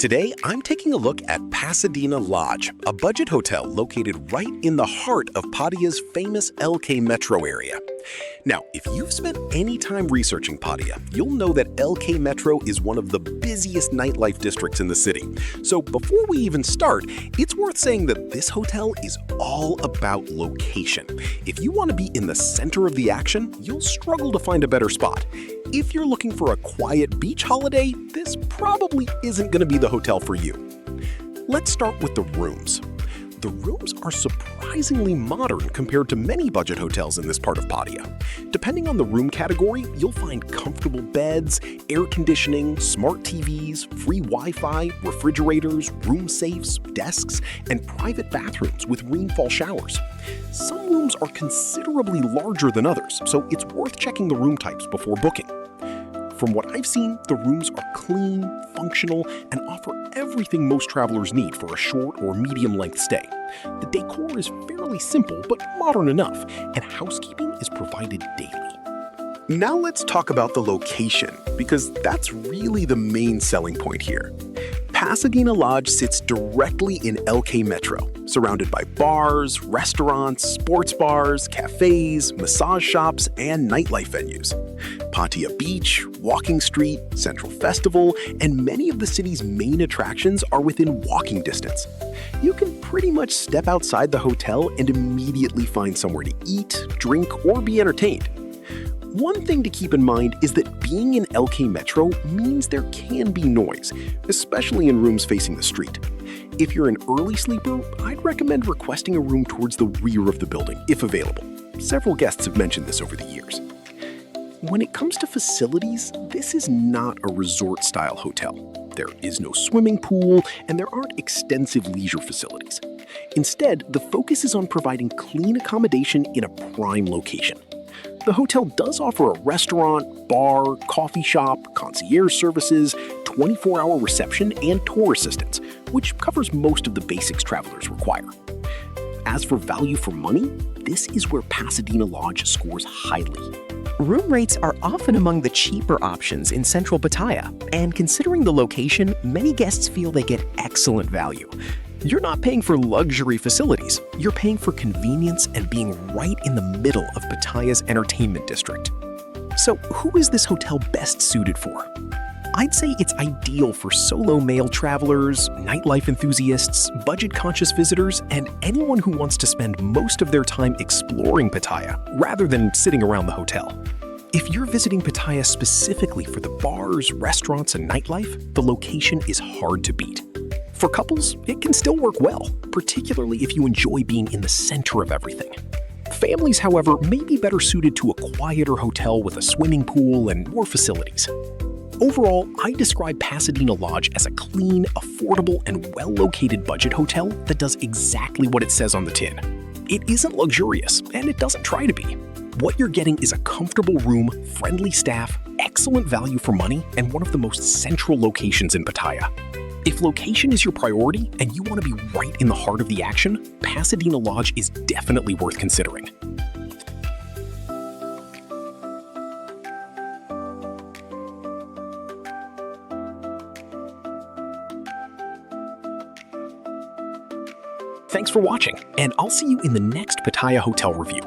Today, I'm taking a look at Pasadena Lodge, a budget hotel located right in the heart of Pattaya's famous LK Metro area. Now, if you've spent any time researching Pattaya, you'll know that LK Metro is one of the busiest nightlife districts in the city. So before we even start, it's worth saying that this hotel is all about location. If you want to be in the center of the action, you'll struggle to find a better spot. If you're looking for a quiet beach holiday, this probably isn't going to be the hotel for you. Let's start with the rooms. The rooms are surprisingly modern compared to many budget hotels in this part of Pattaya. Depending on the room category, you'll find comfortable beds, air conditioning, smart TVs, free Wi-Fi, refrigerators, room safes, desks, and private bathrooms with rainfall showers. Some rooms are considerably larger than others, so it's worth checking the room types before booking. From what I've seen, the rooms are clean, functional, and offer everything most travelers need for a short or medium-length stay. The decor is fairly simple but modern enough, and housekeeping is provided daily. Now let's talk about the location, because that's really the main selling point here. Pasadena Lodge sits directly in LK Metro, surrounded by bars, restaurants, sports bars, cafes, massage shops, and nightlife venues. Pattaya Beach, Walking Street, Central Festival, and many of the city's main attractions are within walking distance. You can pretty much step outside the hotel and immediately find somewhere to eat, drink, or be entertained. One thing to keep in mind is that being in LK Metro means there can be noise, especially in rooms facing the street. If you're an early sleeper, I'd recommend requesting a room towards the rear of the building, if available. Several guests have mentioned this over the years. When it comes to facilities, this is not a resort-style hotel. There is no swimming pool, and there aren't extensive leisure facilities. Instead, the focus is on providing clean accommodation in a prime location. The hotel does offer a restaurant, bar, coffee shop, concierge services, 24-hour reception, and tour assistance, which covers most of the basics travelers require. As for value for money, this is where Pasadena Lodge scores highly. Room rates are often among the cheaper options in central Pattaya, and considering the location, many guests feel they get excellent value. You're not paying for luxury facilities, you're paying for convenience and being right in the middle of Pattaya's entertainment district. So who is this hotel best suited for? I'd say it's ideal for solo male travelers, nightlife enthusiasts, budget-conscious visitors, and anyone who wants to spend most of their time exploring Pattaya rather than sitting around the hotel. If you're visiting Pattaya specifically for the bars, restaurants, and nightlife, the location is hard to beat. For couples, it can still work well, particularly if you enjoy being in the center of everything. Families, however, may be better suited to a quieter hotel with a swimming pool and more facilities. Overall, I describe Pasadena Lodge as a clean, affordable, and well-located budget hotel that does exactly what it says on the tin. It isn't luxurious, and it doesn't try to be. What you're getting is a comfortable room, friendly staff, excellent value for money, and one of the most central locations in Pattaya. If location is your priority and you want to be right in the heart of the action, Pasadena Lodge is definitely worth considering. Thanks for watching, and I'll see you in the next Pattaya hotel review.